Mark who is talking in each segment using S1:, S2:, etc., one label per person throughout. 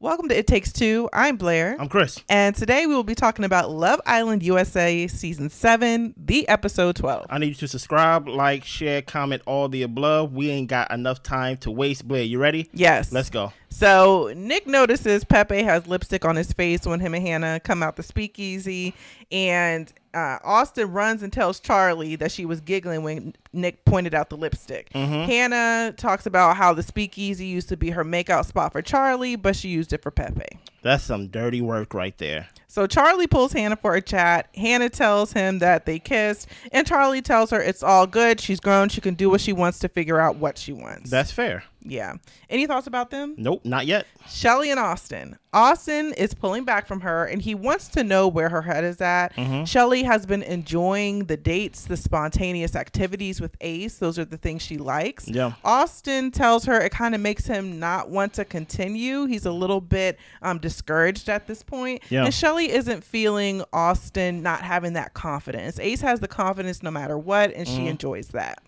S1: Welcome to It Takes Two. I'm Blair.
S2: I'm Chris.
S1: And today we will be talking about Love Island USA Season 7, the Episode 12.
S2: I need you to subscribe, like, share, comment, all the above. We ain't got enough time to waste. Blair, you ready?
S1: Yes.
S2: Let's go.
S1: So Nick notices Pepe has lipstick on his face when him and Hannah come out the speakeasy. And Austin runs and tells Charlie that she was giggling when Nick pointed out the lipstick. Hannah talks about how the speakeasy used to be her makeout spot for Charlie, but she used it for Pepe.
S2: That's some dirty work right there.
S1: So Charlie pulls Hannah for a chat. Hannah tells him that they kissed, and Charlie tells her it's all good. She's grown. She can do what she wants to figure out what she wants.
S2: That's fair.
S1: Yeah. Any thoughts about them?
S2: Nope, not yet.
S1: Shelley and Austin. Austin is pulling back from her, and he wants to know where her head is at. Shelley has been enjoying the dates, the spontaneous activities with Ace. Those are the things she likes.
S2: Yeah.
S1: Austin tells her it kind of makes him not want to continue. He's a little bit discouraged at this point.
S2: Yeah.
S1: And Shelley isn't feeling Austin not having that confidence. Ace has the confidence no matter what, and she enjoys that.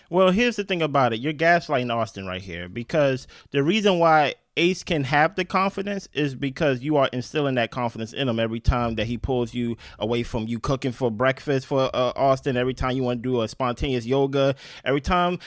S2: Well, here's the thing about it. You're gaslighting Austin right here, because the reason why Ace can have the confidence is because you are instilling that confidence in him every time that he pulls you away from you cooking for breakfast for Austin. Every time you want to do a spontaneous yoga, every time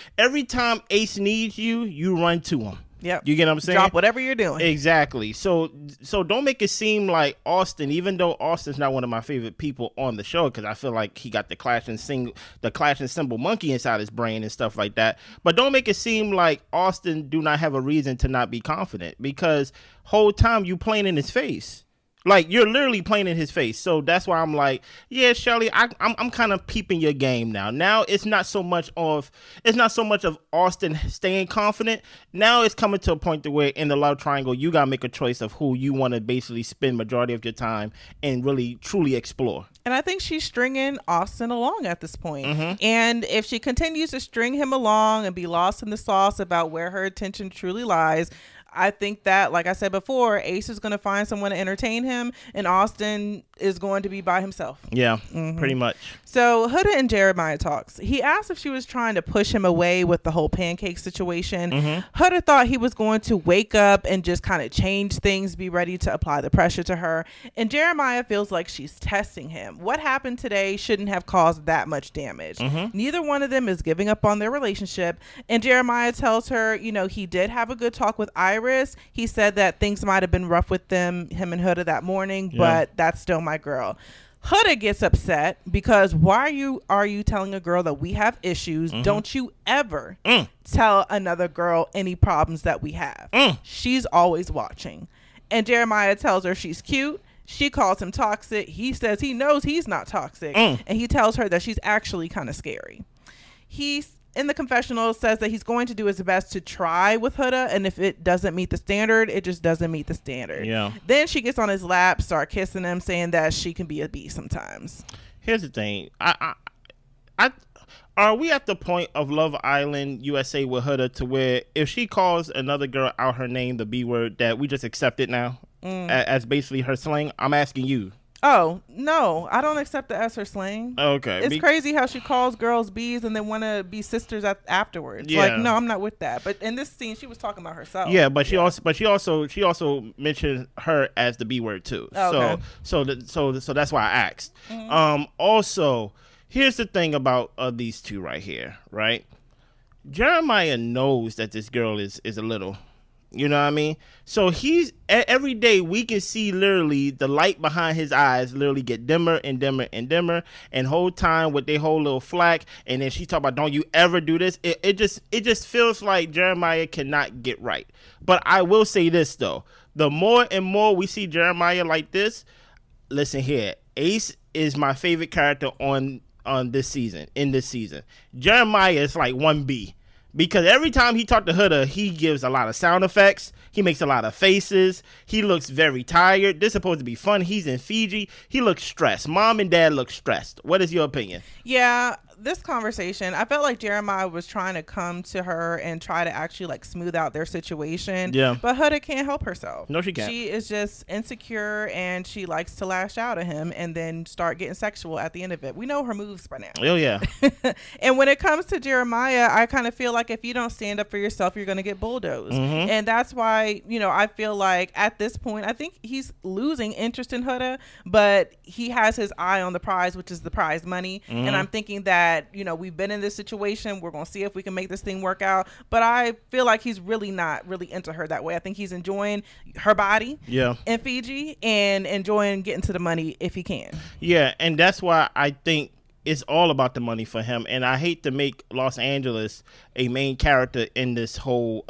S2: Ace needs you, you run to him.
S1: Yep.
S2: You get what I'm saying?
S1: Drop whatever you're doing.
S2: Exactly. So don't make it seem like Austin, even though Austin's not one of my favorite people on the show, because I feel like he got the clash and symbol monkey inside his brain and stuff like that. But don't make it seem like Austin do not have a reason to not be confident, because whole time you playing in his face. Like, you're literally playing in his face. So that's why I'm like, yeah, Shelley, I'm kind of peeping your game now. Now it's not so much of Austin staying confident. Now it's coming to a point to where in the love triangle, you gotta make a choice of who you want to basically spend majority of your time and really truly explore.
S1: And I think she's stringing Austin along at this point. And if she continues to string him along and be lost in the sauce about where her attention truly lies, I think that, like I said before, Ace is going to find someone to entertain him, and Austin is going to be by himself.
S2: Yeah, pretty much.
S1: So Huda and Jeremiah talks. He asked if she was trying to push him away with the whole pancake situation. Huda thought he was going to wake up and just kind of change things, be ready to apply the pressure to her. And Jeremiah feels like she's testing him. What happened today shouldn't have caused that much damage. Neither one of them is giving up on their relationship. And Jeremiah tells her, he did have a good talk with Iris. He said that things might have been rough with him and Huda that morning, but that's still my girl. Huda gets upset because why are you telling a girl that we have issues? Don't you ever tell another girl any problems that we have. She's always watching. And Jeremiah tells her she's cute. She calls him toxic. He says he knows he's not toxic. And he tells her that she's actually kind of scary. He's in the confessional says that he's going to do his best to try with Huda, and if it doesn't meet the standard, it just doesn't meet the standard.
S2: Yeah.
S1: Then she gets on his lap, start kissing him, saying that she can be a beast sometimes.
S2: Here's the thing. Are we at the point of Love Island USA with Huda to where if she calls another girl out her name, the B word, that we just accept it now as basically her slang? I'm asking you.
S1: Oh, no, I don't accept the as her slang.
S2: Okay.
S1: It's crazy how she calls girls bees and they want to be sisters afterwards.
S2: Yeah.
S1: Like, no, I'm not with that. But in this scene, she was talking about herself.
S2: Yeah, but she also mentioned her as the B word too.
S1: Oh, okay.
S2: So that's why I asked. Also, here's the thing about these two right here, right? Jeremiah knows that this girl is a little. You know what I mean? So every day we can see literally the light behind his eyes literally get dimmer and dimmer and dimmer, and whole time with their whole little flack. And then she talk about, don't you ever do this. It just feels like Jeremiah cannot get right. But I will say this though, the more and more we see Jeremiah like this, listen here, Ace is my favorite character in this season. Jeremiah is like 1B. Because every time he talks to Huda, he gives a lot of sound effects. He makes a lot of faces. He looks very tired. This is supposed to be fun. He's in Fiji. He looks stressed. Mom and dad look stressed. What is your opinion?
S1: Yeah, this conversation, I felt like Jeremiah was trying to come to her and try to actually like smooth out their situation.
S2: Yeah.
S1: But Huda can't help herself.
S2: No, she can't.
S1: She is just insecure and she likes to lash out at him and then start getting sexual at the end of it. We know her moves by now.
S2: Oh, yeah.
S1: And when it comes to Jeremiah, I kind of feel like if you don't stand up for yourself, you're going to get bulldozed. And that's why, you know, I feel like at this point, I think he's losing interest in Huda, but he has his eye on the prize, which is the prize money. And I'm thinking that, you know, we've been in this situation. We're going to see if we can make this thing work out. But I feel like he's really not really into her that way. I think he's enjoying her body in Fiji and enjoying getting to the money if he can. Yeah.
S2: And that's why I think it's all about the money for him. And I hate to make Los Angeles a main character in this whole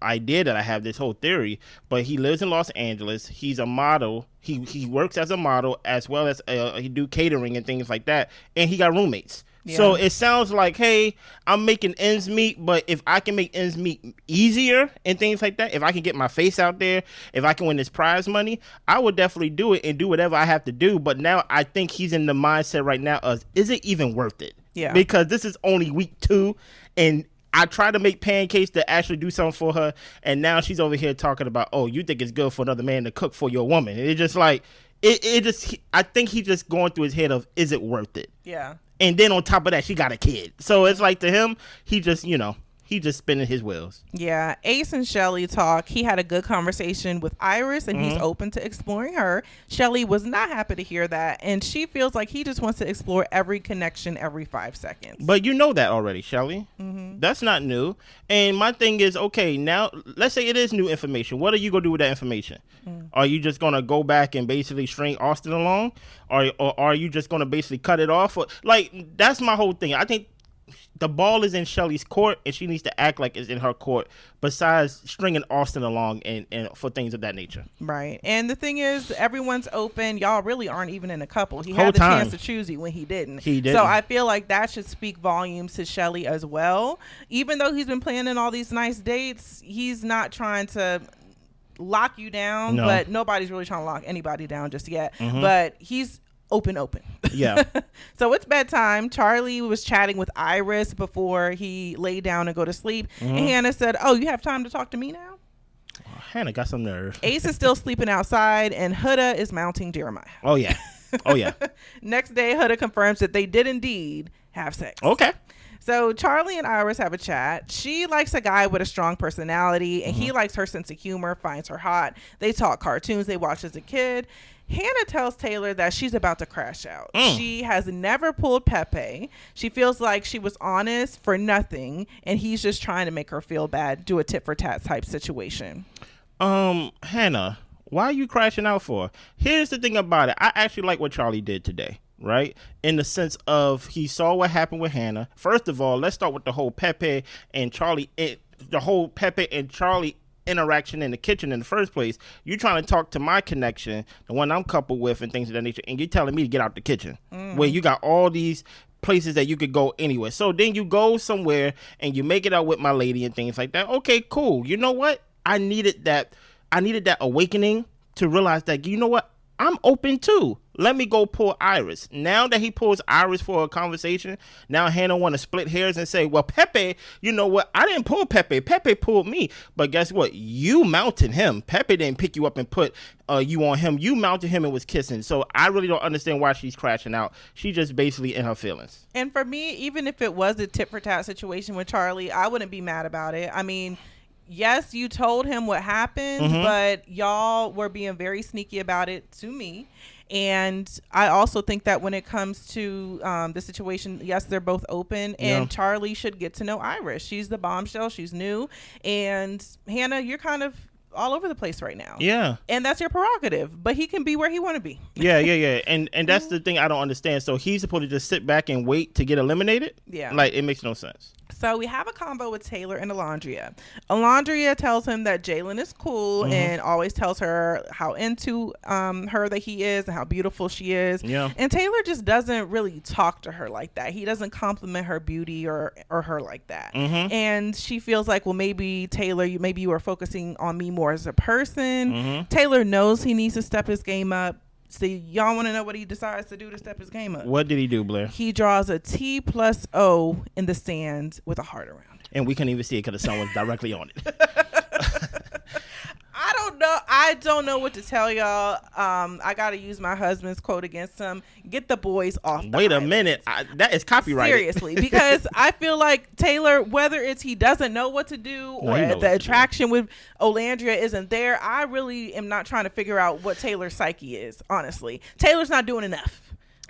S2: idea that I have, this whole theory, but he lives in Los Angeles. He's a model. He works as a model as well as he do catering and things like that. And he got roommates. Yeah. So it sounds like, hey, I'm making ends meet, but if I can make ends meet easier and things like that, if I can get my face out there, if I can win this prize money, I would definitely do it and do whatever I have to do. But now I think he's in the mindset right now of, is it even worth it?
S1: Yeah.
S2: Because this is only week 2 and I tried to make pancakes to actually do something for her, and now she's over here talking about, oh, you think it's good for another man to cook for your woman. And it's just like, I think he's just going through his head of, is it worth it?
S1: Yeah.
S2: And then on top of that, she got a kid. So it's like, to him, he just, you know, he just spinning his wheels.
S1: Yeah. Ace and Shelley talk. He had a good conversation with Iris, and he's open to exploring her. Shelley was not happy to hear that, and she feels like he just wants to explore every connection every 5 seconds.
S2: But you know that already, Shelley. That's not new. And my thing is, okay, now let's say it is new information. What are you gonna do with that information? Are you just gonna go back and basically string Austin along, or are you just gonna basically cut it off? Like, that's my whole thing. I think the ball is in Shelley's court, and she needs to act like it's in her court, besides stringing Austin along and for things of that nature.
S1: Right. And the thing is, everyone's open. Y'all really aren't even in a couple. He
S2: Whole
S1: had the
S2: time.
S1: chance to choose you when he didn't.
S2: He didn't.
S1: So I feel like that should speak volumes to Shelley as well. Even though he's been planning all these nice dates, he's not trying to lock you down, but nobody's really trying to lock anybody down just yet. But he's open.
S2: Yeah.
S1: So it's bedtime. Charlie was chatting with Iris before he lay down and go to sleep. And Hannah said, oh, you have time to talk to me now?
S2: Oh, Hannah got some nerve.
S1: Ace is still sleeping outside, and Huda is mounting Jeremiah.
S2: Oh, yeah.
S1: Next day, Huda confirms that they did indeed have sex.
S2: Okay.
S1: So Charlie and Iris have a chat. She likes a guy with a strong personality, and he likes her sense of humor, finds her hot. They talk cartoons they watched as a kid. Hannah tells Taylor that she's about to crash out. She has never pulled Pepe. She feels like she was honest for nothing, and he's just trying to make her feel bad, do a tit for tat type situation.
S2: Hannah, why are you crashing out for? Here's the thing about it. I actually like what Charlie did today, right? In the sense of, he saw what happened with Hannah. First of all, let's start with the whole Pepe and Charlie interaction in the kitchen in the first place. You're trying to talk to my connection, the one I'm coupled with and things of that nature, and you're telling me to get out the kitchen where you got all these places that you could go anywhere. So then you go somewhere and you make it out with my lady and things like that. Okay, cool. You know what? I needed that awakening to realize that, you know what? I'm open too. Let me go pull Iris. Now that he pulls Iris for a conversation, now Hannah want to split hairs and say, well, Pepe, you know what? I didn't pull Pepe. Pepe pulled me. But guess what? You mounted him. Pepe didn't pick you up and put you on him. You mounted him and was kissing. So I really don't understand why she's crashing out. She just basically in her feelings.
S1: And for me, even if it was a tit for tat situation with Charlie, I wouldn't be mad about it. I mean, yes, you told him what happened, but y'all were being very sneaky about it to me. And I also think that when it comes to the situation, yes, they're both open, and Charlie should get to know Iris. She's the bombshell. She's new. And Hannah, you're kind of all over the place right now.
S2: Yeah.
S1: And that's your prerogative, but he can be where he want to be.
S2: Yeah. And that's the thing I don't understand. So he's supposed to just sit back and wait to get eliminated?
S1: Yeah.
S2: Like, it makes no sense.
S1: So we have a combo with Taylor and Alandrea. Alandrea tells him that Jaylen is cool and always tells her how into her that he is and how beautiful she is.
S2: Yeah.
S1: And Taylor just doesn't really talk to her like that. He doesn't compliment her beauty or her like that. And she feels like, well, maybe Taylor, maybe you are focusing on me more as a person. Taylor knows he needs to step his game up. So y'all want to know what he decides to do to step his game up?
S2: What did he do, Blair?
S1: He draws a T+O in the sand with a heart around it.
S2: And we couldn't even see it because the sun was directly on it.
S1: I don't know. I don't know what to tell y'all. I got to use my husband's quote against him. Get the boys off the
S2: Wait a
S1: island.
S2: minute. That is copyrighted.
S1: Seriously, because I feel like Taylor, whether it's he doesn't know what to do or the attraction with Alandrea isn't there, I really am not trying to figure out what Taylor's psyche is, honestly. Taylor's not doing enough.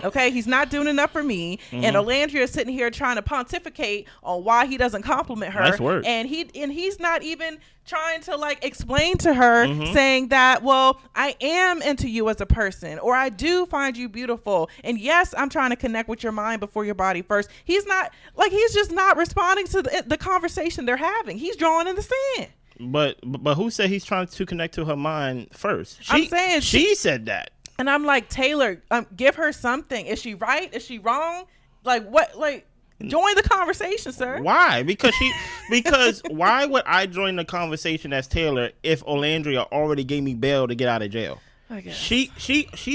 S1: Okay, he's not doing enough for me, and Alandrea is sitting here trying to pontificate on why he doesn't compliment her.
S2: Nice work.
S1: And he's not even trying to like explain to her, saying that, well, I am into you as a person, or I do find you beautiful, and yes, I'm trying to connect with your mind before your body first. He's just not responding to the conversation they're having. He's drawing in the sand.
S2: But who said he's trying to connect to her mind first?
S1: I'm saying
S2: she said that. And
S1: I'm like, Taylor, give her something. Is she right? Is she wrong? Like what? Like join the conversation, sir.
S2: Why? Because why would I join the conversation as Taylor if Alandrea already gave me bail to get out of jail?
S1: I guess.
S2: She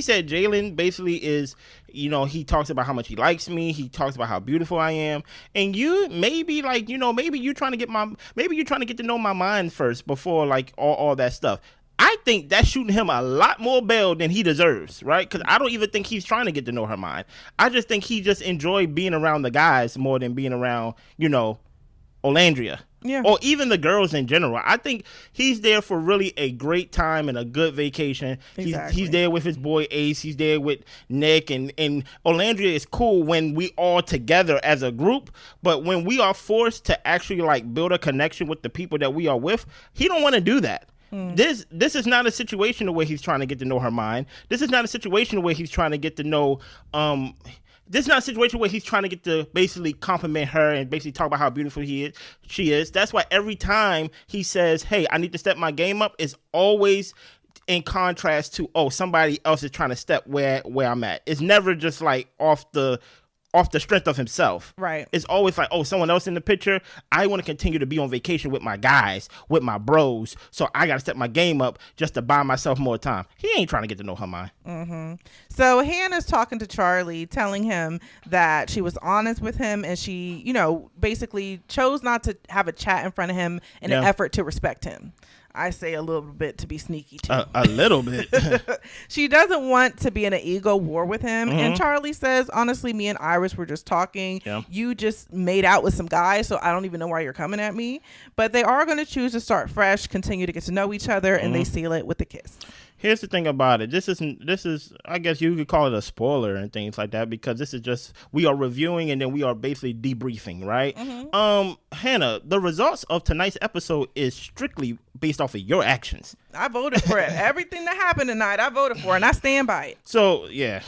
S2: said Jaylen basically is, he talks about how much he likes me. He talks about how beautiful I am. And you maybe maybe you're trying to get to know my mind first before like all that stuff. I think that's shooting him a lot more bail than he deserves, right? Because I don't even think he's trying to get to know her mind. I just think he just enjoyed being around the guys more than being around, Alandrea.
S1: Yeah.
S2: Or even the girls in general. I think he's there for really a great time and a good vacation.
S1: Exactly.
S2: He's there with his boy Ace. He's there with Nick. And Alandrea is cool when we all together as a group. But when we are forced to actually like build a connection with the people that we are with, he don't want to do that. This is not a situation where he's trying to get to know her mind. This is not a situation where he's trying to get to know this is not a situation where he's trying to get to basically compliment her and basically talk about how beautiful she is. That's why every time he says, hey, I need to step my game up, is always in contrast to, somebody else is trying to step where I'm at. It's never just like off the strength of himself.
S1: Right.
S2: It's always like, someone else in the picture. I want to continue to be on vacation with my guys, with my bros. So I got to step my game up just to buy myself more time. He ain't trying to get to know her mind.
S1: Mm-hmm. So Hannah's talking to Charlie, telling him that she was honest with him and she, basically chose not to have a chat in front of him in an effort to respect him. I say a little bit to be sneaky too.
S2: A little bit.
S1: She doesn't want to be in an ego war with him. And Charlie says, honestly, me and Iris were just talking. Yeah. You just made out with some guys, so I don't even know why you're coming at me. But they are going to choose to start fresh, continue to get to know each other, and they seal it with a kiss.
S2: Here's the thing about it. This is, I guess you could call it a spoiler and things like that, because this is just, we are reviewing and then we are basically debriefing, right? Hannah, the results of tonight's episode is strictly based off of your actions.
S1: I voted for it. Everything that happened tonight, I voted for, and I stand by it.
S2: So, yeah.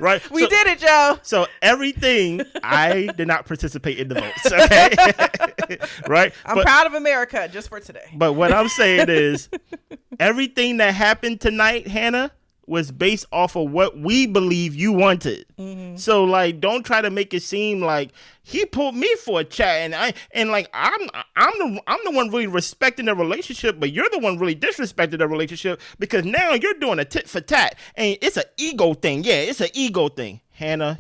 S2: Right?
S1: We did it, Joe.
S2: So, everything, I did not participate in the votes, okay? Right?
S1: I'm proud of America just for today.
S2: But what I'm saying is, everything that happened tonight, Hannah, was based off of what we believe you wanted. So like, don't try to make it seem like he pulled me for a chat and I'm the one really respecting the relationship, but you're the one really disrespecting the relationship because now you're doing a tit for tat and it's an ego thing. Yeah, it's an ego thing. Hannah,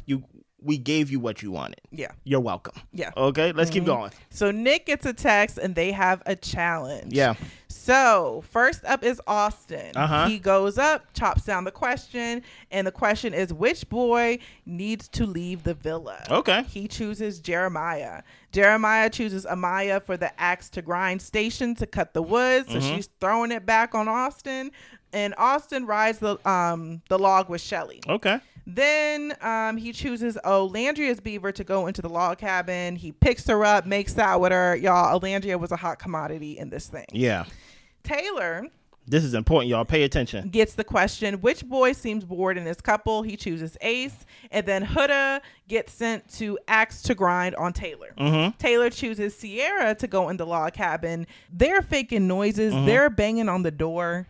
S2: we gave you what you wanted.
S1: Yeah.
S2: You're welcome.
S1: Yeah.
S2: Okay, let's keep going.
S1: So Nick gets a text and they have a challenge.
S2: Yeah.
S1: So first up is Austin. He goes up, chops down the question, and the question is, which boy needs to leave the villa?
S2: Okay.
S1: He chooses Jeremiah. Jeremiah chooses Amaya for the axe to grind station to cut the wood. So she's throwing it back on Austin. And Austin rides the log with Shelley.
S2: Okay.
S1: Then he chooses Alandrea's beaver to go into the log cabin. He picks her up, makes out with her. Y'all, Alandrea was a hot commodity in this thing.
S2: Yeah.
S1: Taylor.
S2: This is important, y'all. Pay attention.
S1: Gets the question, which boy seems bored in this couple? He chooses Ace. And then Huda gets sent to axe to grind on Taylor. Taylor chooses Sierra to go in the log cabin. They're faking noises. They're banging on the door.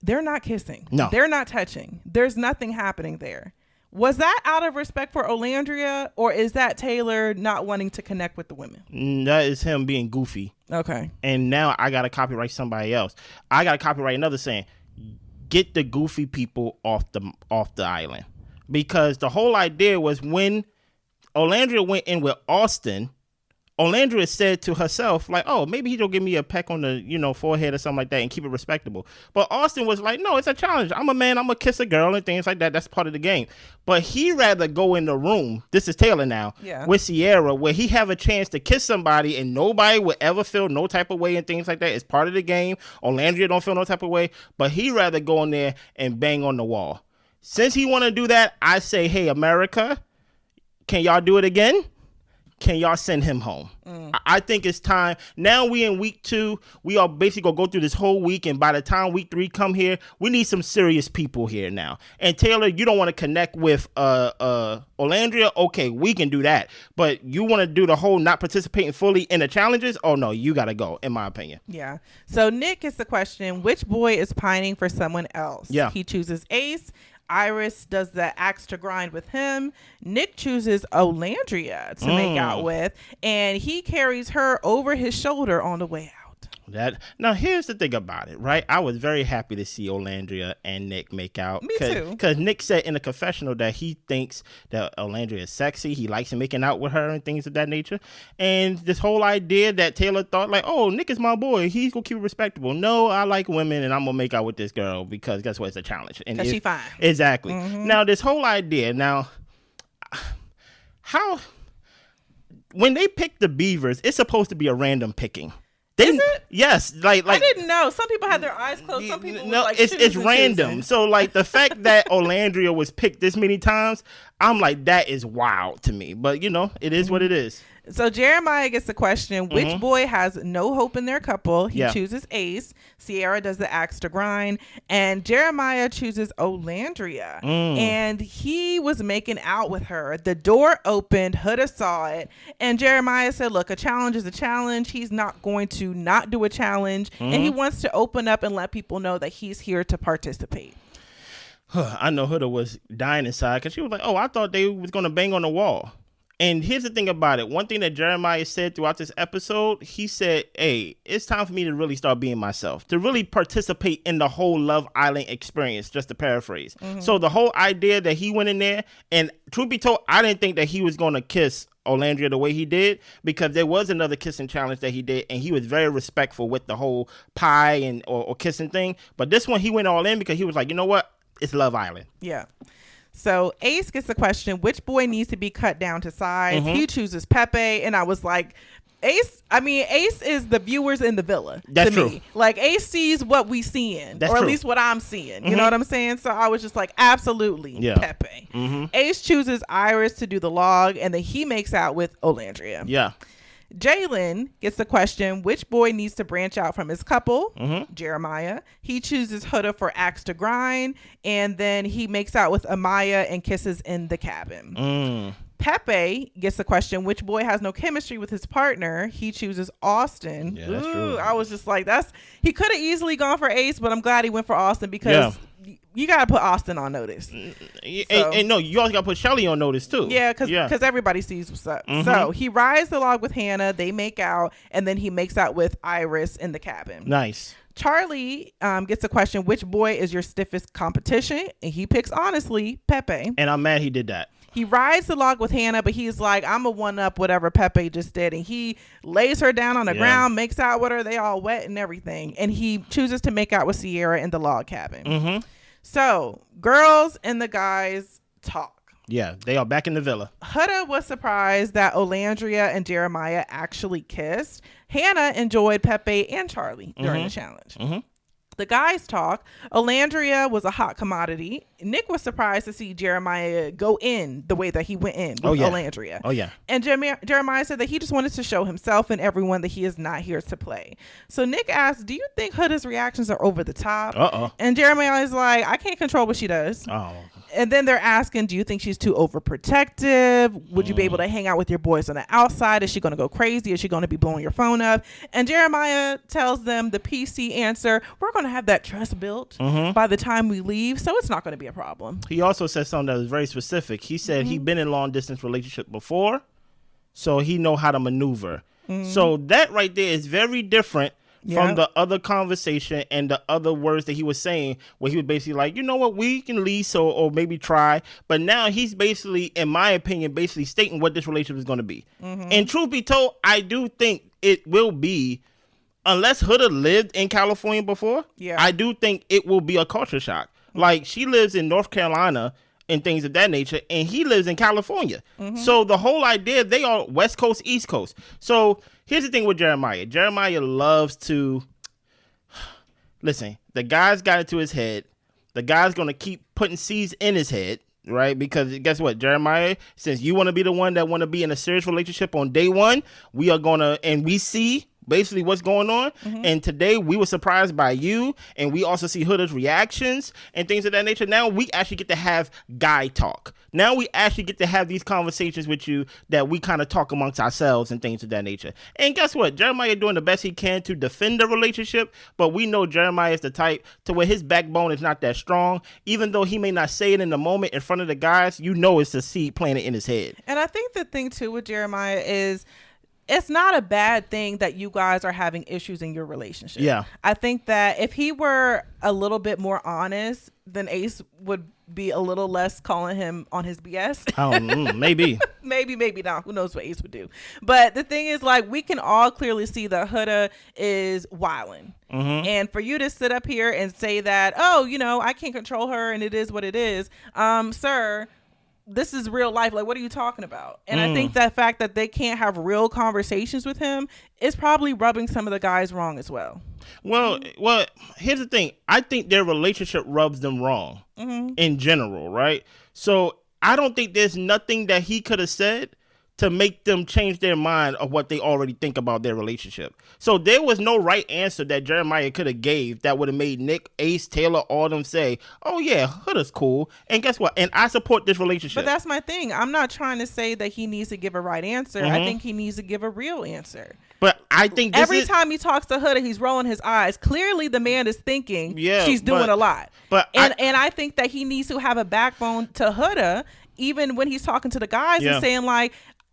S1: They're not kissing.
S2: No.
S1: They're not touching. There's nothing happening there. Was that out of respect for Alandrea, or is that Taylor not wanting to connect with the women?
S2: That is him being goofy.
S1: Okay.
S2: And now I got to copyright somebody else. I got to copyright another saying, get the goofy people off the island. Because the whole idea was when Alandrea went in with Austin, Alandrea said to herself, like, oh, maybe he'll give me a peck on the, forehead or something like that and keep it respectable. But Austin was like, no, it's a challenge. I'm a man. I'm going to kiss a girl and things like that. That's part of the game. But he rather go in the room, this is Taylor now, with Sierra, where he have a chance to kiss somebody and nobody would ever feel no type of way and things like that. It's part of the game. Alandrea don't feel no type of way. But he rather go in there and bang on the wall. Since he want to do that, I say, hey, America, can y'all do it again? Can y'all send him home? I think it's time. Now we in week 2. We are basically going to go through this whole week. And by the time week 3 come here, we need some serious people here now. And Taylor, you don't want to connect with Alandrea? Okay, we can do that. But you want to do the whole not participating fully in the challenges? Oh, no, you got to go, in my opinion.
S1: Yeah. So Nick gets the question, which boy is pining for someone else?
S2: Yeah.
S1: He chooses Ace. Iris does the axe to grind with him. Nick chooses Alandrea to make out with, and he carries her over his shoulder on the way out.
S2: Now, here's the thing about it, right? I was very happy to see Alandrea and Nick make out.
S1: Me too.
S2: Because Nick said in the confessional that he thinks that Alandrea is sexy. He likes making out with her and things of that nature. And this whole idea that Taylor thought, like, oh, Nick is my boy. He's going to keep it respectable. No, I like women, and I'm going to make out with this girl because guess what? It's a challenge.
S1: Because she's fine.
S2: Exactly. Now, this whole idea, how... When they pick the beavers, it's supposed to be a random picking.
S1: Is it?
S2: Yes, like
S1: I didn't know. Some people had their eyes closed. Some people
S2: no,
S1: like
S2: it's random.
S1: choosing.
S2: So like the fact that Alandrea was picked this many times, I'm like, that is wild to me. But it is what it is.
S1: So Jeremiah gets the question, which boy has no hope in their couple? He chooses Ace. Sierra does the axe to grind. And Jeremiah chooses Alandrea. And he was making out with her. The door opened. Huda saw it. And Jeremiah said, look, a challenge is a challenge. He's not going to not do a challenge. And he wants to open up and let people know that he's here to participate.
S2: I know Huda was dying inside because she was like, oh, I thought they was going to bang on the wall. And here's the thing about it. One thing that Jeremiah said throughout this episode, he said, hey, it's time for me to really start being myself, to really participate in the whole Love Island experience, just to paraphrase. So the whole idea that he went in there, and truth be told, I didn't think that he was going to kiss Alandrea the way he did, because there was another kissing challenge that he did, and he was very respectful with the whole pie and or kissing thing. But this one, he went all in because he was like, you know what? It's Love Island.
S1: Yeah. So Ace gets the question, which boy needs to be cut down to size? He chooses Pepe, and I was like, Ace is the viewers in the villa.
S2: That's true.
S1: Me. Like Ace sees what we seeing,
S2: That's
S1: or
S2: true.
S1: at least what I'm seeing. You know what I'm saying? So I was just like, absolutely, Pepe. Ace chooses Iris to do the log, and then he makes out with Alandrea.
S2: Yeah.
S1: Jaylen gets the question, which boy needs to branch out from his couple? Jeremiah. He chooses Huda for axe to grind, and then he makes out with Amaya and kisses in the cabin. Pepe gets the question, which boy has no chemistry with his partner? He chooses Austin.
S2: Yeah, that's true.
S1: I was just like, he could have easily gone for Ace, but I'm glad he went for Austin because you got to put Austin on notice.
S2: And no, you also got to put Shelley on notice too.
S1: Yeah, because everybody sees what's up. So he rides the log with Hannah. They make out, and then he makes out with Iris in the cabin.
S2: Nice.
S1: Charlie gets a question, which boy is your stiffest competition? And he picks, honestly, Pepe.
S2: And I'm mad he did that.
S1: He rides the log with Hannah, but he's like, I'm a one-up whatever Pepe just did. And he lays her down on the ground, makes out with her. They all wet and everything. And he chooses to make out with Sierra in the log cabin. So, girls and the guys talk.
S2: Yeah, they are back in the villa.
S1: Huda was surprised that Alandrea and Jeremiah actually kissed. Hannah enjoyed Pepe and Charlie during the challenge. The guys talk. Alandrea was a hot commodity. Nick was surprised to see Jeremiah go in the way that he went in with Alandrea.
S2: Oh, yeah.
S1: And Jeremiah said that he just wanted to show himself and everyone that he is not here to play. So Nick asked, do you think Huda's reactions are over the top? And Jeremiah is like, I can't control what she does. And then they're asking, do you think she's too overprotective? Would you be able to hang out with your boys on the outside? Is she going to go crazy? Is she going to be blowing your phone up? And Jeremiah tells them the PC answer, we're going to have that trust built by the time we leave, so it's not going to be a problem.
S2: He also said something that was very specific. He said he'd been in long distance relationship before, so he know how to maneuver. So that right there is very different from the other conversation and the other words that he was saying, where he was basically like, you know what, we can lease or maybe try. But now he's basically, in my opinion, basically stating what this relationship is going to be. And truth be told, I do think it will be, unless Huda lived in California before, I do think it will be a culture shock. Like, she lives in North Carolina and things of that nature, and he lives in California. So the whole idea, they are West Coast, East Coast. So here's the thing with Jeremiah. Jeremiah loves to, listen, the guy's got it to his head. The guy's going to keep putting seeds in his head, right? Because guess what, Jeremiah, since you want to be the one that want to be in a serious relationship on day one, we are going to, and we see basically what's going on. And today we were surprised by you, and we also see Huda's reactions and things of that nature. Now we actually get to have guy talk. Now we actually get to have these conversations with you that we kind of talk amongst ourselves and things of that nature. And guess what? Jeremiah doing the best he can to defend the relationship, but we know Jeremiah is the type to where his backbone is not that strong. Even though he may not say it in the moment in front of the guys, you know it's the seed planted in his head.
S1: And I think the thing too with Jeremiah is, it's not a bad thing that you guys are having issues in your relationship. Yeah. I think that if he were a little bit more honest, then Ace would be a little less calling him on his BS.
S2: Maybe.
S1: maybe not. Who knows what Ace would do. But the thing is, like, we can all clearly see that Huda is wilding. And for you to sit up here and say that, oh, you know, I can't control her and it is what it is. Sir, this is real life. Like, what are you talking about? And I think that fact that they can't have real conversations with him is probably rubbing some of the guys wrong as well.
S2: Well, here's the thing. I think their relationship rubs them wrong in general, right? So I don't think there's nothing that he could have said to make them change their mind of what they already think about their relationship. So there was no right answer that Jeremiah could have gave that would have made Nick, Ace, Taylor, all them say, oh yeah, Huda's cool. And guess what? And I support this relationship.
S1: But that's my thing. I'm not trying to say that he needs to give a right answer. I think he needs to give a real answer.
S2: But I think
S1: every time he talks to Huda, he's rolling his eyes. Clearly the man is thinking she's doing a lot. And I think that he needs to have a backbone to Huda, even when he's talking to the guys and saying like,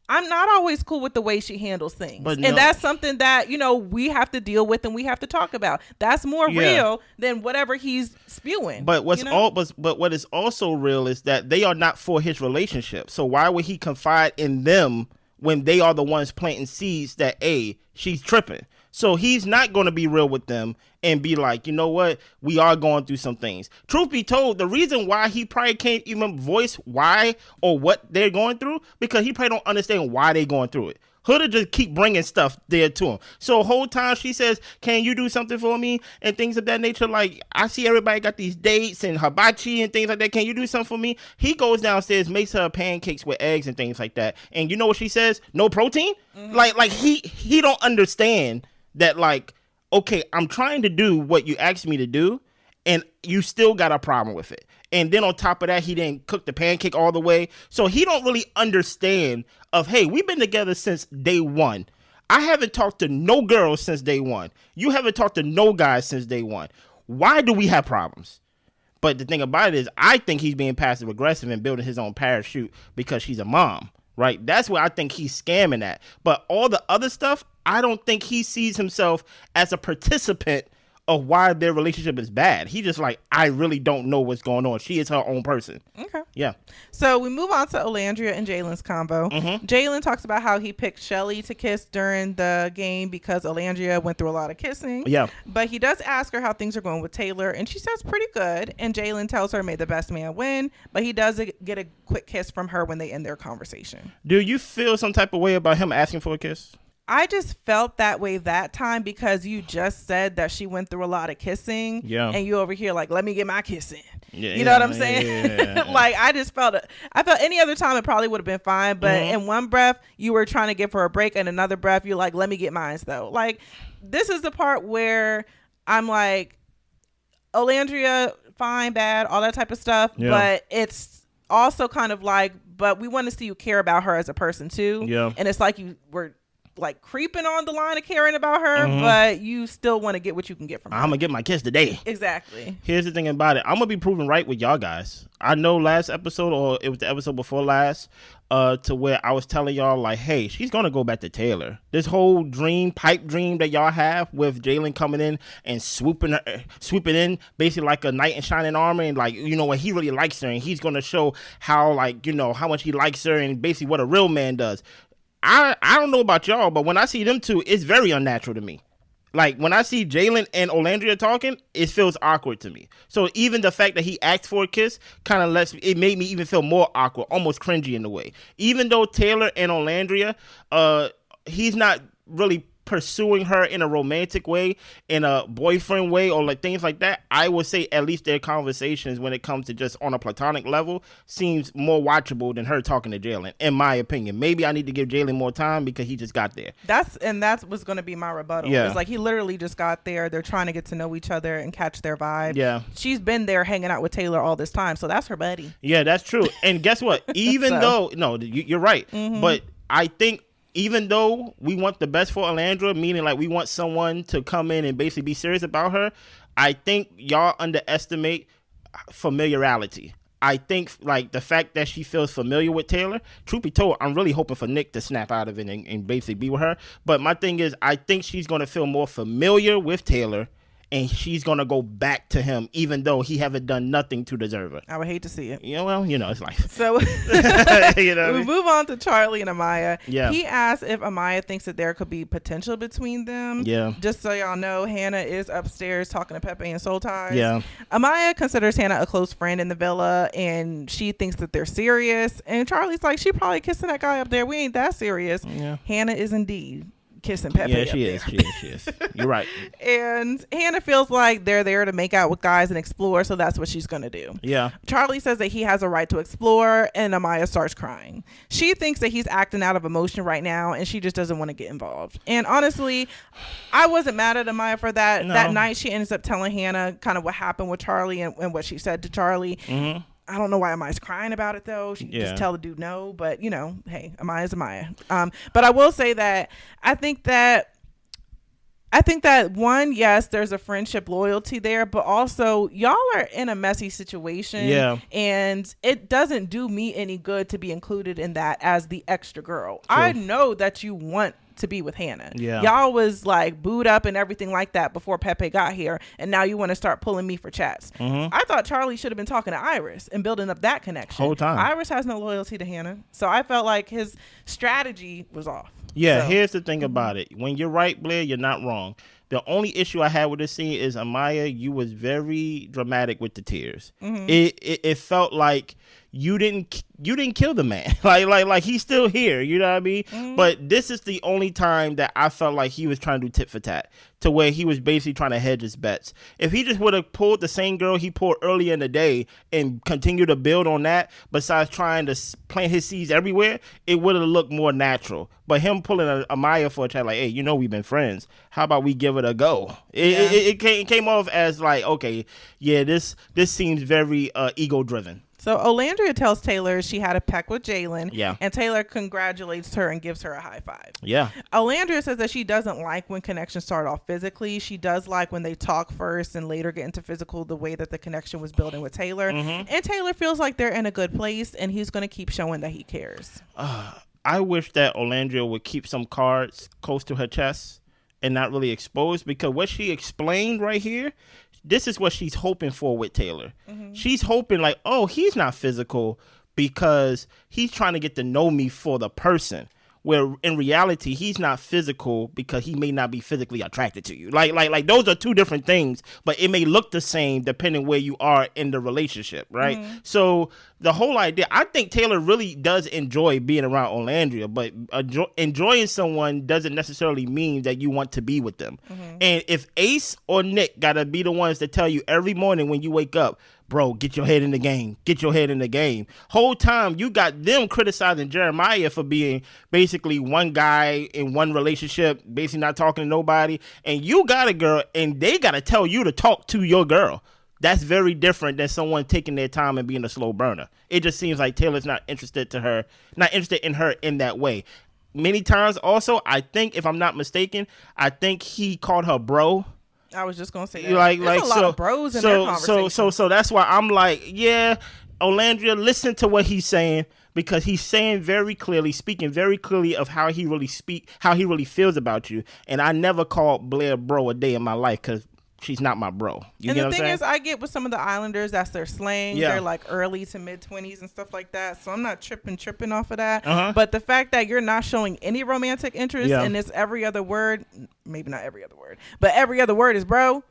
S1: I'm not always cool with the way she handles things. And that's something that, you know, we have to deal with and we have to talk about. That's more real than whatever he's spewing.
S2: But what is also real is that they are not for his relationship. So why would he confide in them when they are the ones planting seeds that, A, she's tripping? So he's not going to be real with them and be like, you know what, we are going through some things. Truth be told, the reason why he probably can't even voice why or what they're going through, because he probably don't understand why they're going through it. Huda just keep bringing stuff there to him. So whole time she says, can you do something for me? And things of that nature. Like, I see everybody got these dates and hibachi and things like that. Can you do something for me? He goes downstairs, makes her pancakes with eggs and things like that. And you know what she says? No protein? Like he don't understand that, like, okay, I'm trying to do what you asked me to do, and you still got a problem with it. And then on top of that, he didn't cook the pancake all the way. So he don't really understand of, hey, we've been together since day one. I haven't talked to no girls since day one. You haven't talked to no guys since day one. Why do we have problems? But the thing about it is, I think he's being passive aggressive and building his own parachute because she's a mom. Right? That's where I think he's scamming at. But all the other stuff, I don't think he sees himself as a participant of why their relationship is bad. He just like, I really don't know what's going on. She is her own person. Okay. Yeah.
S1: So we move on to Alandrea and Jaylen's combo. Jaylen talks about how he picked Shelley to kiss during the game because Alandrea went through a lot of kissing. Yeah. But he does ask her how things are going with Taylor, and she says pretty good. And Jaylen tells her, may the best man win. But he does get a quick kiss from her when they end their conversation.
S2: Do you feel some type of way about him asking for a kiss?
S1: I just felt that way that time because you just said that she went through a lot of kissing. Yeah. And you over here like, let me get my kiss in. Yeah, you know what I'm saying? Yeah. Like, I just felt it. I felt any other time it probably would have been fine. But in one breath, you were trying to give her a break. And another breath, you're like, let me get mine though. Like, this is the part where I'm like, Alandrea, fine, bad, all that type of stuff. Yeah. But it's also kind of like, but we want to see you care about her as a person too. Yeah. And it's like you were like creeping on the line of caring about her, but you still want to get what you can get from her.
S2: I'm gonna get my kiss today.
S1: Exactly.
S2: Here's the thing about it. I'm gonna be proven right with y'all guys. I know last episode, or it was the episode before last, to where I was telling y'all like, hey, she's gonna go back to Taylor. This whole pipe dream that y'all have with Jaylen coming in and swooping in basically like a knight in shining armor, and like, you know, when he really likes her and he's gonna show how, like, you know, how much he likes her and basically what a real man does. I don't know about y'all, but when I see them two, it's very unnatural to me. Like, when I see Jaylen and Alandrea talking, it feels awkward to me. So even the fact that he asked for a kiss kind of it made me even feel more awkward, almost cringy in a way. Even though Taylor and Alandrea, he's not really pursuing her in a romantic way, in a boyfriend way, or like things like that, I would say at least their conversations when it comes to just on a platonic level seems more watchable than her talking to Jaylen, in my opinion. Maybe I need to give Jaylen more time because he just got there. That's
S1: was going to be my rebuttal.
S2: Yeah.
S1: It's like he literally just got there. They're trying to get to know each other and catch their vibe.
S2: Yeah.
S1: She's been there hanging out with Taylor all this time, so that's her buddy.
S2: Yeah, that's true. And guess what? Even though, no, you're right. But I think even though we want the best for Alandrea, meaning like we want someone to come in and basically be serious about her, I think y'all underestimate familiarity. I think like the fact that she feels familiar with Taylor, truth be told, I'm really hoping for Nick to snap out of it and basically be with her. But my thing is, I think she's going to feel more familiar with Taylor, and she's going to go back to him even though he haven't done nothing to deserve her.
S1: I would hate to see it.
S2: Yeah, well, you know, it's like...
S1: So
S2: you know
S1: we move on to Charlie and Amaya.
S2: Yeah.
S1: He asked if Amaya thinks that there could be potential between them.
S2: Yeah.
S1: Just so y'all know, Hannah is upstairs talking to Pepe and Soul Ties.
S2: Yeah.
S1: Amaya considers Hannah a close friend in the villa, and she thinks that they're serious. And Charlie's like, she probably kissing that guy up there. We ain't that serious.
S2: Yeah.
S1: Hannah is indeed kissing Pepe.
S2: Yeah, she is. You're right.
S1: And Hannah feels like they're there to make out with guys and explore, so that's what she's gonna do.
S2: Yeah.
S1: Charlie says that he has a right to explore, and Amaya starts crying. She thinks that he's acting out of emotion right now, and she just doesn't want to get involved. And honestly, I wasn't mad at Amaya for that.
S2: No.
S1: That night, she ends up telling Hannah kind of what happened with Charlie and what she said to Charlie. I don't know why Amaya's crying about it though. She just tell the dude no, but you know, hey, Amaya's Amaya. But I will say that I think that one, yes, there's a friendship loyalty there, but also y'all are in a messy situation. Yeah. And it doesn't do me any good to be included in that as the extra girl. True. I know that you want to be with Hannah. Yeah. Y'all was like booed up and everything like that before Pepe got here, and now you want to start pulling me for chats. I thought Charlie should have been talking to Iris and building up that connection.
S2: Whole time.
S1: Iris has no loyalty to Hannah, so I felt like his strategy was off.
S2: Yeah, so here's the thing about it. When you're right, Blair, you're not wrong. The only issue I had with this scene is, Amaya, you was very dramatic with the tears. It felt like you didn't kill the man. like he's still here, you know what I mean? But this is the only time that I felt like he was trying to do tit for tat, to where he was basically trying to hedge his bets. If he just would have pulled the same girl he pulled earlier in the day and continued to build on that, besides trying to plant his seeds everywhere, it would have looked more natural. But him pulling a Amaya for a chat, like, hey, you know we've been friends. How about we give it a go? It came off as like, okay, yeah, this seems very ego driven.
S1: So Alandrea tells Taylor she had a peck with Jaylen.
S2: Yeah.
S1: And Taylor congratulates her and gives her a high five.
S2: Yeah.
S1: Alandrea says that she doesn't like when connections start off physically. She does like when they talk first and later get into physical, the way that the connection was building with Taylor. And Taylor feels like they're in a good place, and he's going to keep showing that he cares.
S2: I wish that Alandrea would keep some cards close to her chest and not really exposed, because what she explained right here, this is what she's hoping for with Taylor. She's hoping like, oh, he's not physical because he's trying to get to know me for the person. Where in reality, he's not physical because he may not be physically attracted to you. Like those are two different things, but it may look the same depending where you are in the relationship, right? So the whole idea, I think Taylor really does enjoy being around Alandrea, but enjoying someone doesn't necessarily mean that you want to be with them. And if Ace or Nick gotta be the ones that tell you every morning when you wake up, bro, get your head in the game. Get your head in the game. Whole time you got them criticizing Jeremiah for being basically one guy in one relationship, basically not talking to nobody. And you got a girl and they got to tell you to talk to your girl. That's very different than someone taking their time and being a slow burner. It just seems like Taylor's not interested in her in that way. many times. Also, I think, if I'm not mistaken, I think he called her bro.
S1: I was just gonna say that.
S2: Like,
S1: There's a lot of bros in their conversation.
S2: So that's why I'm like, yeah, Alandrea, listen to what he's saying, because he's saying very clearly, speaking very clearly of how he really feels about you. And I never called Blair bro a day in my life, because she's not my bro. You
S1: and
S2: get
S1: the
S2: what
S1: thing
S2: I'm saying?
S1: is, I get with some of the Islanders, that's their slang.
S2: Yeah.
S1: They're like early to mid 20s and stuff like that. So I'm not tripping off of that.
S2: Uh-huh.
S1: But the fact that you're not showing any romantic interest,
S2: Yeah.
S1: and it's every other word, maybe not every other word, but every other word is bro.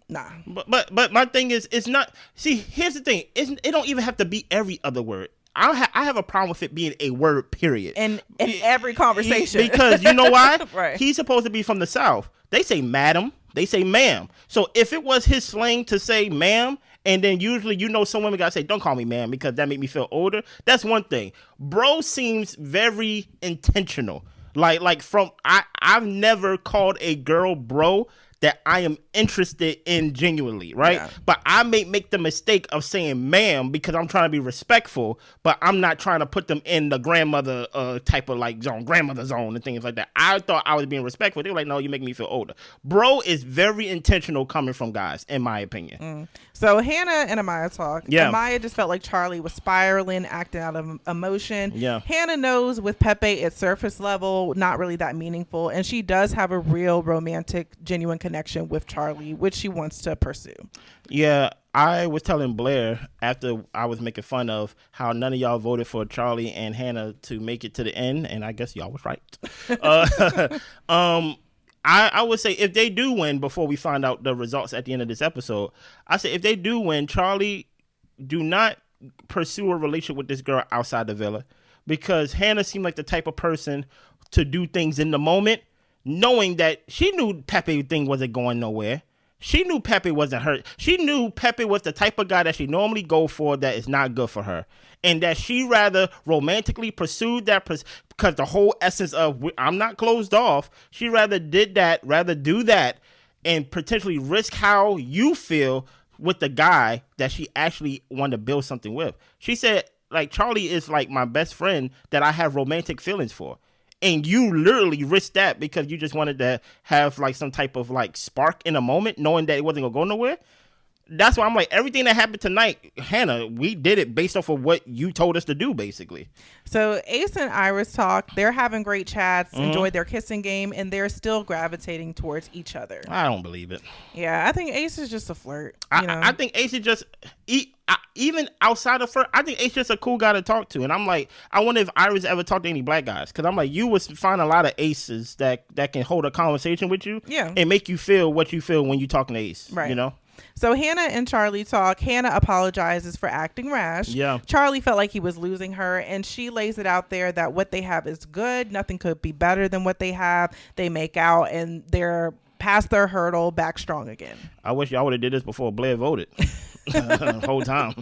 S1: Nah.
S2: But my thing is, it's not. See, here's the thing. It don't even have to be every other word. I have a problem with it being a word, period.
S1: In every conversation.
S2: Because you know why?
S1: Right.
S2: He's supposed to be from the South. They say madam. They say ma'am. So if it was his slang to say ma'am, and then usually, some women gotta say, don't call me ma'am, because that make me feel older. That's one thing. Bro seems very intentional. I've never called a girl bro that I am interested in genuinely, right? Yeah. But I may make the mistake of saying ma'am because I'm trying to be respectful, but I'm not trying to put them in the grandmother type of zone, grandmother zone and things like that. I thought I was being respectful. They were like, no, you make me feel older. Bro is very intentional coming from guys, in my opinion.
S1: So Hannah and Amaya talk.
S2: Yeah.
S1: Amaya just felt like Charlie was spiraling, acting out of emotion.
S2: Yeah.
S1: Hannah knows with Pepe, it's surface level, not really that meaningful. And she does have a real romantic, genuine connection with Charlie, which she wants to pursue.
S2: Yeah, I was telling Blair after I was making fun of how none of y'all voted for Charlie and Hannah to make it to the end, and I guess y'all was right. I would say if they do win, before we find out the results at the end of this episode, I say if they do win, Charlie, do not pursue a relationship with this girl outside the villa, because Hannah seemed like the type of person to do things in the moment, knowing that she knew Pepe thing wasn't going nowhere. She knew Pepe wasn't hurt. She knew Pepe was the type of guy that she normally go for that is not good for her. And that she rather romantically pursued that because the whole essence of I'm not closed off. She rather do that and potentially risk how you feel with the guy that she actually wanted to build something with. She said, Charlie is like my best friend that I have romantic feelings for. And you literally risked that because you just wanted to have some type of spark in a moment, knowing that it wasn't gonna go nowhere. That's why I'm like, everything that happened tonight, Hannah, we did it based off of what you told us to do, basically.
S1: So Ace and Iris talk. They're having great chats, enjoyed their kissing game, and they're still gravitating towards each other.
S2: I don't believe it.
S1: Yeah, I think Ace is just a flirt.
S2: I think Ace is just, even outside of flirt, I think Ace is just a cool guy to talk to. And I'm like, I wonder if Iris ever talked to any black guys. Because I'm like, you would find a lot of Aces that can hold a conversation with you.
S1: Yeah.
S2: And make you feel what you feel when you talking to Ace.
S1: Right.
S2: You know?
S1: So Hannah and Charlie talk. Hannah apologizes for acting rash.
S2: Yeah.
S1: Charlie felt like he was losing her, and she lays it out there that what they have is good. Nothing could be better than what they have. They make out, and they're past their hurdle, back strong again.
S2: I wish y'all would have did this before Blair voted. The whole time.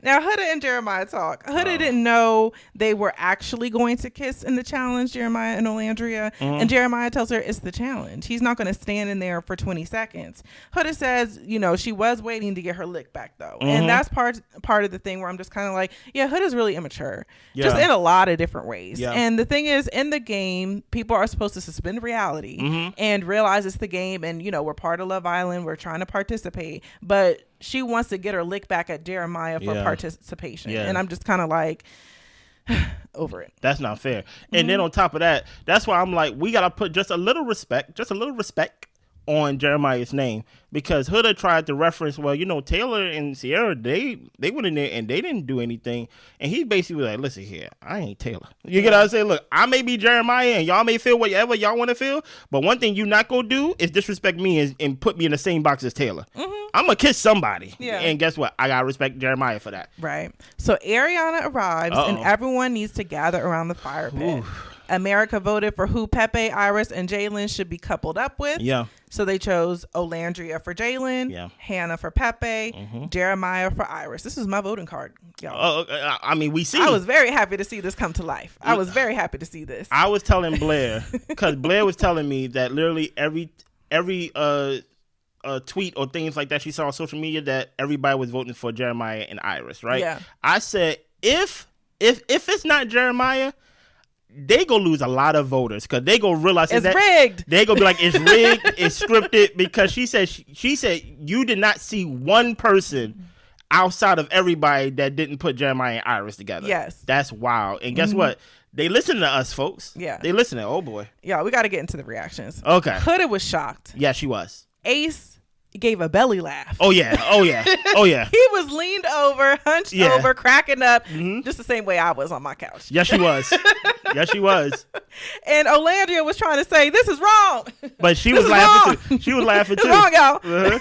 S1: Now Huda and Jeremiah talk. Huda didn't know they were actually going to kiss in the challenge, Jeremiah and Alandrea. And Jeremiah tells her it's the challenge. He's not going to stand in there for 20 seconds. Huda says, she was waiting to get her lick back though. And that's part of the thing where I'm just kind of like, yeah, Huda's really immature. Yeah. Just in a lot of different ways. Yeah. And the thing is, in the game, people are supposed to suspend reality and realize it's the game, and we're part of Love Island. We're trying to participate. But she wants to get her lick back at Jeremiah for participation. Yeah. And I'm just kind of like, over it. That's
S2: not fair. And then on top of that, that's why I'm like, we got to put just a little respect on Jeremiah's name, because Huda tried to reference, Taylor and Sierra, they went in there and they didn't do anything. And he basically was like, listen here, I ain't Taylor. You get what I'm saying? Look, I may be Jeremiah and y'all may feel whatever y'all want to feel, but one thing you not going to do is disrespect me and put me in the same box as Taylor. I'm going to kiss somebody. Yeah. And guess what? I got to respect Jeremiah for that.
S1: Right. So Ariana arrives and everyone needs to gather around the fire pit. Oof. America voted for who Pepe, Iris, and Jaylen should be coupled up with. Yeah. So they chose Alandrea for Jaylen, Hannah for Pepe, Jeremiah for Iris. This is my voting card, y'all.
S2: We see.
S1: I was very happy to see this come to life. I was very happy to see this.
S2: I was telling Blair, because Blair was telling me that literally every tweet or things like that she saw on social media that everybody was voting for Jeremiah and Iris, right? Yeah. I said, if it's not Jeremiah, they go lose a lot of voters because they go realize
S1: it's rigged.
S2: They go be like, it's rigged, it's scripted, because she said you did not see one person outside of everybody that didn't put Jeremiah and Iris together.
S1: Yes.
S2: That's wild. And guess what? They listen to us, folks.
S1: Yeah.
S2: They listen to, oh boy.
S1: Yeah, we got to get into the reactions.
S2: Okay.
S1: Huda was shocked.
S2: Yeah, she was.
S1: Ace gave a belly laugh.
S2: Oh yeah.
S1: He was leaned over, hunched over, cracking up, just the same way I was on my couch.
S2: Yes, she was. Yes, she was.
S1: And Alandrea was trying to say, this is wrong.
S2: But she was laughing too. She was laughing too.
S1: It's wrong, y'all.
S2: Uh-huh.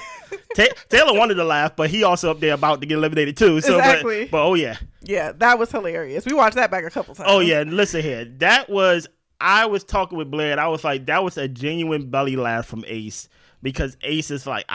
S2: Taylor wanted to laugh, but he also up there about to get eliminated too. So,
S1: exactly.
S2: But oh yeah.
S1: Yeah, that was hilarious. We watched that back a couple times.
S2: Oh yeah, listen here. I was talking with Blair, and I was like, that was a genuine belly laugh from Ace, because Ace is like,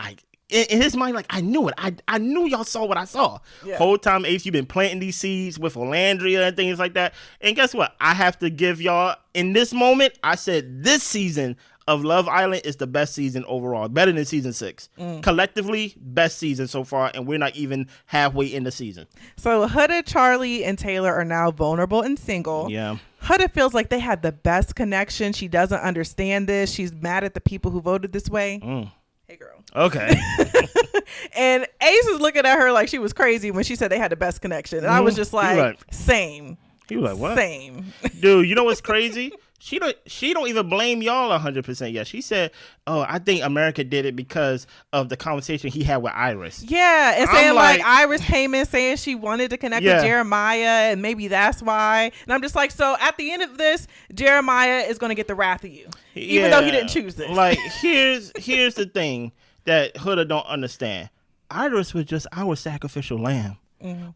S2: in his mind, like, I knew it. I knew y'all saw what I saw. Yeah. Whole time, Ace, you've been planting these seeds with Alandrea and things like that. And guess what? I have to give y'all, in this moment, I said this season of Love Island is the best season overall. Better than season 6. Collectively, best season so far, and we're not even halfway in the season.
S1: So Huda, Charlie, and Taylor are now vulnerable and single.
S2: Yeah.
S1: Huda feels like they had the best connection. She doesn't understand this. She's mad at the people who voted this way. Hey, girl.
S2: Okay.
S1: And Ace is looking at her like she was crazy when she said they had the best connection. And I was just like, same.
S2: He was like, what?
S1: Same.
S2: Dude, you know what's crazy? She don't even blame y'all 100% yet. She said, "Oh, I think America did it because of the conversation he had with Iris."
S1: Yeah, and saying like Iris came in saying she wanted to connect with Jeremiah, and maybe that's why. And I'm just like, so at the end of this, Jeremiah is going to get the wrath of you, even though he didn't choose this.
S2: Like, here's the thing that Huda don't understand. Iris was just our sacrificial lamb.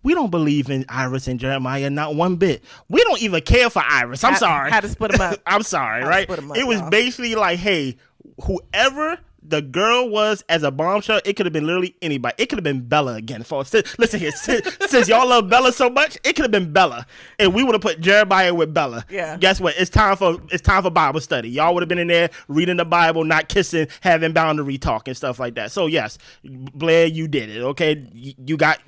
S2: We don't believe in Iris and Jeremiah not one bit. We don't even care for Iris. I'm sorry.
S1: Had to split them up.
S2: I'm sorry, right? It was basically like, hey, whoever the girl was as a bombshell, it could have been literally anybody. It could have been Bella again. Listen here, since y'all love Bella so much, it could have been Bella, and we would have put Jeremiah with Bella.
S1: Yeah.
S2: Guess what? It's time for Bible study. Y'all would have been in there reading the Bible, not kissing, having boundary talk and stuff like that. So yes, Blair, you did it. Okay, you got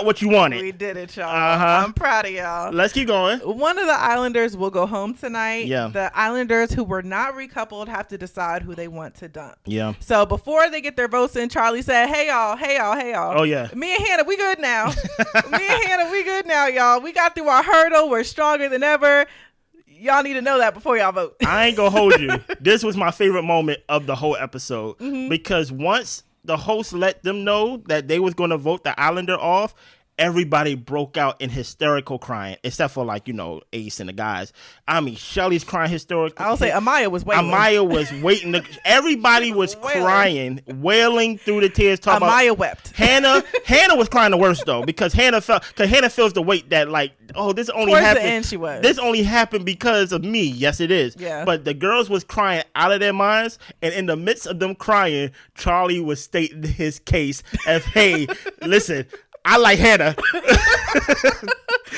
S2: what you wanted.
S1: We did it, y'all. I'm proud of y'all.
S2: Let's keep going.
S1: One of the Islanders will go home tonight.
S2: Yeah.
S1: The Islanders who were not recoupled have to decide who they want to dump.
S2: Yeah.
S1: So before they get their votes in, Charlie said, hey y'all.
S2: Oh yeah.
S1: Me and Hannah, we good now. Y'all. We got through our hurdle. We're stronger than ever. Y'all need to know that before y'all vote.
S2: I ain't gonna hold you. This was my favorite moment of the whole episode, because once the host let them know that they was gonna vote the Islander off, everybody broke out in hysterical crying, except for, like, Ace and the guys. I mean, Shelley's crying hysterically.
S1: I'll say Amaya was waiting.
S2: Everybody was crying, wailing through the tears.
S1: Amaya wept.
S2: Hannah was crying the worst though, because Hannah feels the weight that, like, oh, this only
S1: Towards
S2: happened.
S1: The end she was.
S2: This only happened because of me. Yes, it is.
S1: Yeah.
S2: But the girls was crying out of their minds, and in the midst of them crying, Charlie was stating his case as, hey, listen, I like Hannah.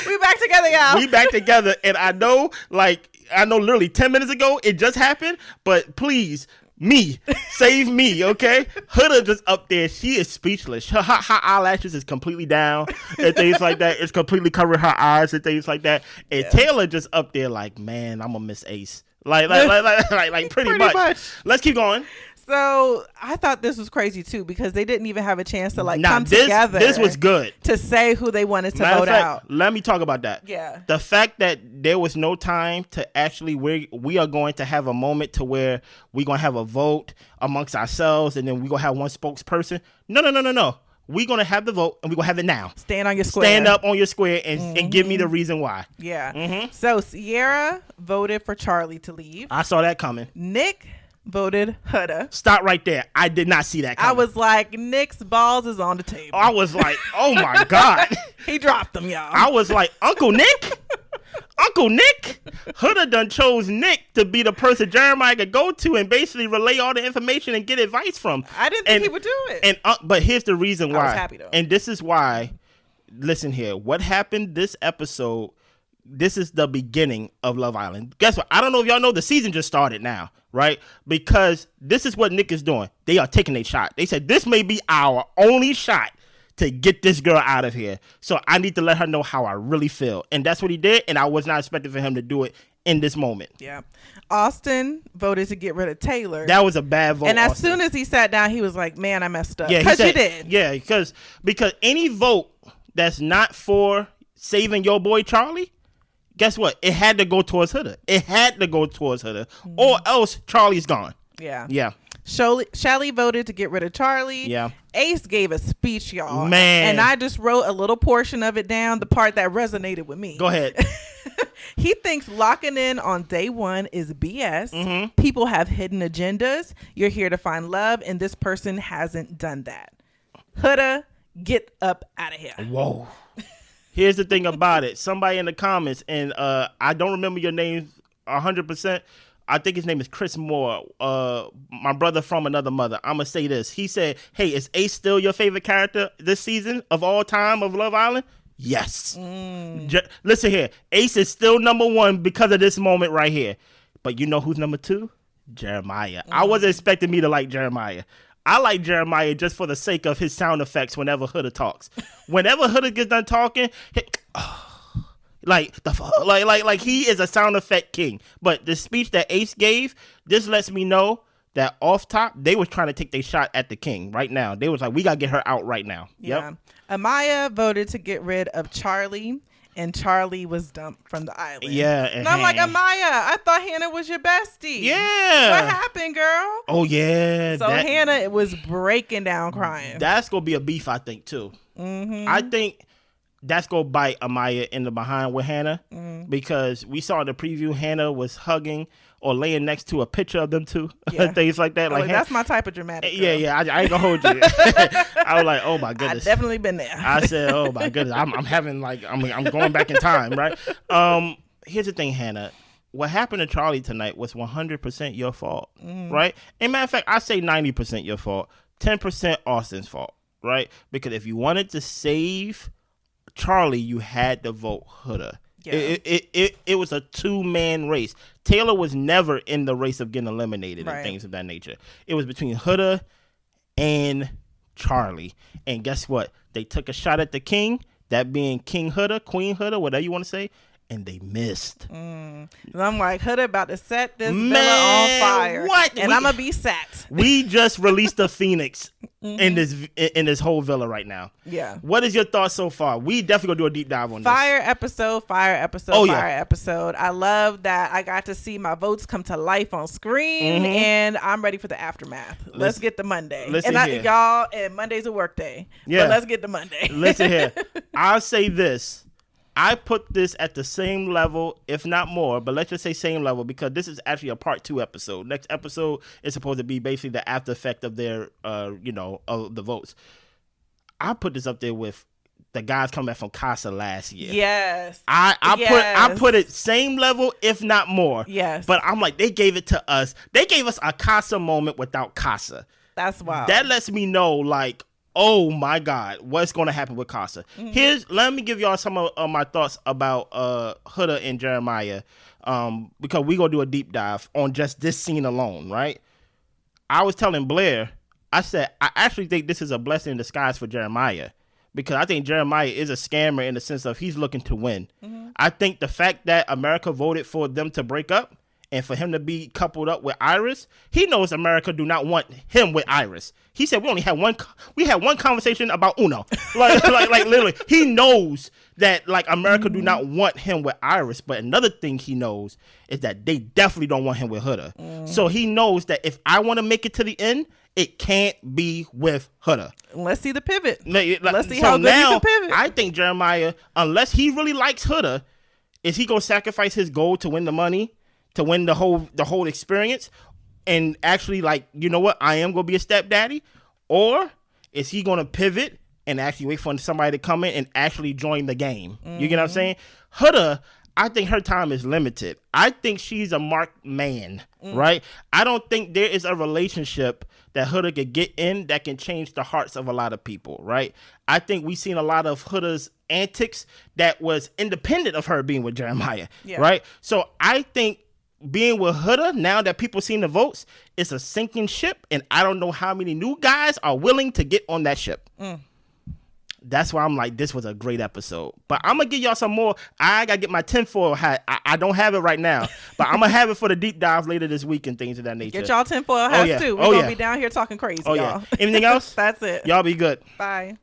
S1: We back together, y'all.
S2: We back together. And I know literally 10 minutes ago it just happened, but please, save me, okay? Huda just up there. She is speechless. Her eyelashes is completely down and things like that. It's completely covering her eyes and things like that. And Taylor just up there like, man, I'm gonna miss Ace. Like pretty much. Let's keep going.
S1: So I thought this was crazy too, because they didn't even have a chance to come together.
S2: This was good
S1: to say who they wanted to vote out.
S2: Let me talk about that.
S1: Yeah,
S2: the fact that there was no time to actually we are going to have a moment to where we're gonna have a vote amongst ourselves, and then we're gonna have one spokesperson. No. We're gonna have the vote, and we're gonna have it now.
S1: Stand on your square.
S2: Stand up on your square and give me the reason why.
S1: Yeah. So Sierra voted for Charlie to leave.
S2: I saw that coming.
S1: Nick voted Huda.
S2: Stop right there. I did not see that coming.
S1: I was like, Nick's balls is on the table.
S2: I was like, oh my God.
S1: He dropped them, y'all.
S2: I was like, Uncle Nick? Huda done chose Nick to be the person Jeremiah could go to and basically relay all the information and get advice from.
S1: I didn't think he would do it.
S2: But here's the reason why.
S1: I was happy though.
S2: And this is why, listen here, what happened this episode, this is the beginning of Love Island. Guess what? I don't know if y'all know, the season just started now, right? Because this is what Nick is doing. They are taking a shot. They said, this may be our only shot to get this girl out of here. So I need to let her know how I really feel. And that's what he did. And I was not expecting for him to do it in this moment.
S1: Yeah. Austin voted to get rid of Taylor.
S2: That was a bad vote.
S1: And as soon as he sat down, he was like, man, I messed up.
S2: Yeah,
S1: because you did.
S2: Yeah, because any vote that's not for saving your boy Charlie, guess what? It had to go towards Huda. Or else Charlie's gone.
S1: Yeah.
S2: Yeah.
S1: Shelley voted to get rid of Charlie.
S2: Yeah.
S1: Ace gave a speech, y'all.
S2: Man.
S1: And I just wrote a little portion of it down, the part that resonated with me.
S2: Go ahead.
S1: He thinks locking in on day one is BS.
S2: Mm-hmm.
S1: People have hidden agendas. You're here to find love, and this person hasn't done that. Huda, get up out of here.
S2: Whoa. Here's the thing about it. Somebody in the comments, and I don't remember your name 100%. I think his name is Chris Moore, my brother from another mother. I'm going to say this. He said, hey, is Ace still your favorite character this season of all time of Love Island? Yes. Listen here. Ace is still number one because of this moment right here. But you know who's number two? Jeremiah. I wasn't expecting me to like Jeremiah. I like Jeremiah just for the sake of his sound effects whenever Huda talks. Whenever Huda gets done talking, like he is a sound effect king. But the speech that Ace gave, this lets me know that off top, they was trying to take their shot at the king right now. They was like, we got to get her out right now.
S1: Yeah. Yep. Amaya voted to get rid of Charlie, and Charlie was dumped from the island.
S2: Yeah.
S1: And I'm like, Amaya, I thought Hannah was your bestie.
S2: Yeah.
S1: What happened, girl?
S2: Oh, yeah.
S1: So Hannah was breaking down crying.
S2: That's going to be a beef, I think, too. Mm-hmm. I think that's going to bite Amaya in the behind with Hannah because we saw in the preview Hannah was hugging or laying next to a picture of them two, things like that. Like
S1: that's my type of dramatic. Girl.
S2: Yeah, I ain't gonna hold you. I was like, oh my goodness,
S1: I've definitely been there.
S2: I said, oh my goodness, I'm having like I'm going back in time, right? Here's the thing, Hannah. What happened to Charlie tonight was 100% your fault, right? And matter of fact, I say 90% your fault, 10% Austin's fault, right? Because if you wanted to save Charlie, you had to vote Huda. Yeah. It was a two-man race. Taylor was never in the race of getting eliminated and things of that nature. It was between Huda and Charlie. And guess what? They took a shot at the king, that being King Huda, Queen Huda, whatever you want to say, and they missed. And
S1: I'm like, Huda about to set this villa on fire.
S2: What?
S1: And I'm going to be sat.
S2: We just released the Phoenix in this whole villa right now.
S1: Yeah.
S2: What is your thoughts so far? We definitely gonna do a deep dive on this.
S1: Fire episode. Episode. I love that I got to see my votes come to life on screen, and I'm ready for the aftermath. Let's get to Monday. Y'all, and Monday's a work day. Yeah. But let's get to Monday.
S2: Listen here. I'll say this. I put this at the same level, if not more, but let's just say same level because this is actually a part 2 episode. Next episode is supposed to be basically the after effect of their, of the votes. I put this up there with the guys coming back from Casa last year.
S1: Yes.
S2: I put it same level, if not more.
S1: Yes.
S2: But I'm like, they gave it to us. They gave us a Casa moment without Casa.
S1: That's wild.
S2: That lets me know, like, oh my God, what's going to happen with Casa? Let me give y'all some of my thoughts about Huda and Jeremiah, because we're going to do a deep dive on just this scene alone, right? I was telling Blair, I said, I actually think this is a blessing in disguise for Jeremiah, because I think Jeremiah is a scammer in the sense of he's looking to win. I think the fact that America voted for them to break up and for him to be coupled up with Iris, he knows America do not want him with Iris. He said we had one conversation about Uno. like literally, he knows that like America do not want him with Iris. But another thing he knows is that they definitely don't want him with Huda. So he knows that if I want to make it to the end, it can't be with Huda.
S1: Let's see the pivot.
S2: Let's see how good he can pivot. I think Jeremiah, unless he really likes Huda, is he gonna sacrifice his goal to win the money? To win the whole experience and actually like, you know what, I am going to be a stepdaddy? Or is he going to pivot and actually wait for somebody to come in and actually join the game? You get what I'm saying? Huda, I think her time is limited. I think she's a marked man, right? I don't think there is a relationship that Huda could get in that can change the hearts of a lot of people, right? I think we've seen a lot of Huda's antics that was independent of her being with Jeremiah, right? So I think being with Huda, now that people seen the votes, it's a sinking ship, and I don't know how many new guys are willing to get on that ship. that's why I'm like, this was a great episode. But I'm gonna give y'all some more. I gotta get my tinfoil hat. I don't have it right now, but I'm gonna have it for the deep dive later this week and things of that nature.
S1: Get y'all tinfoil hats too. We're gonna be down here talking crazy, y'all.
S2: Yeah. Anything else?
S1: That's it.
S2: Y'all be good.
S1: Bye.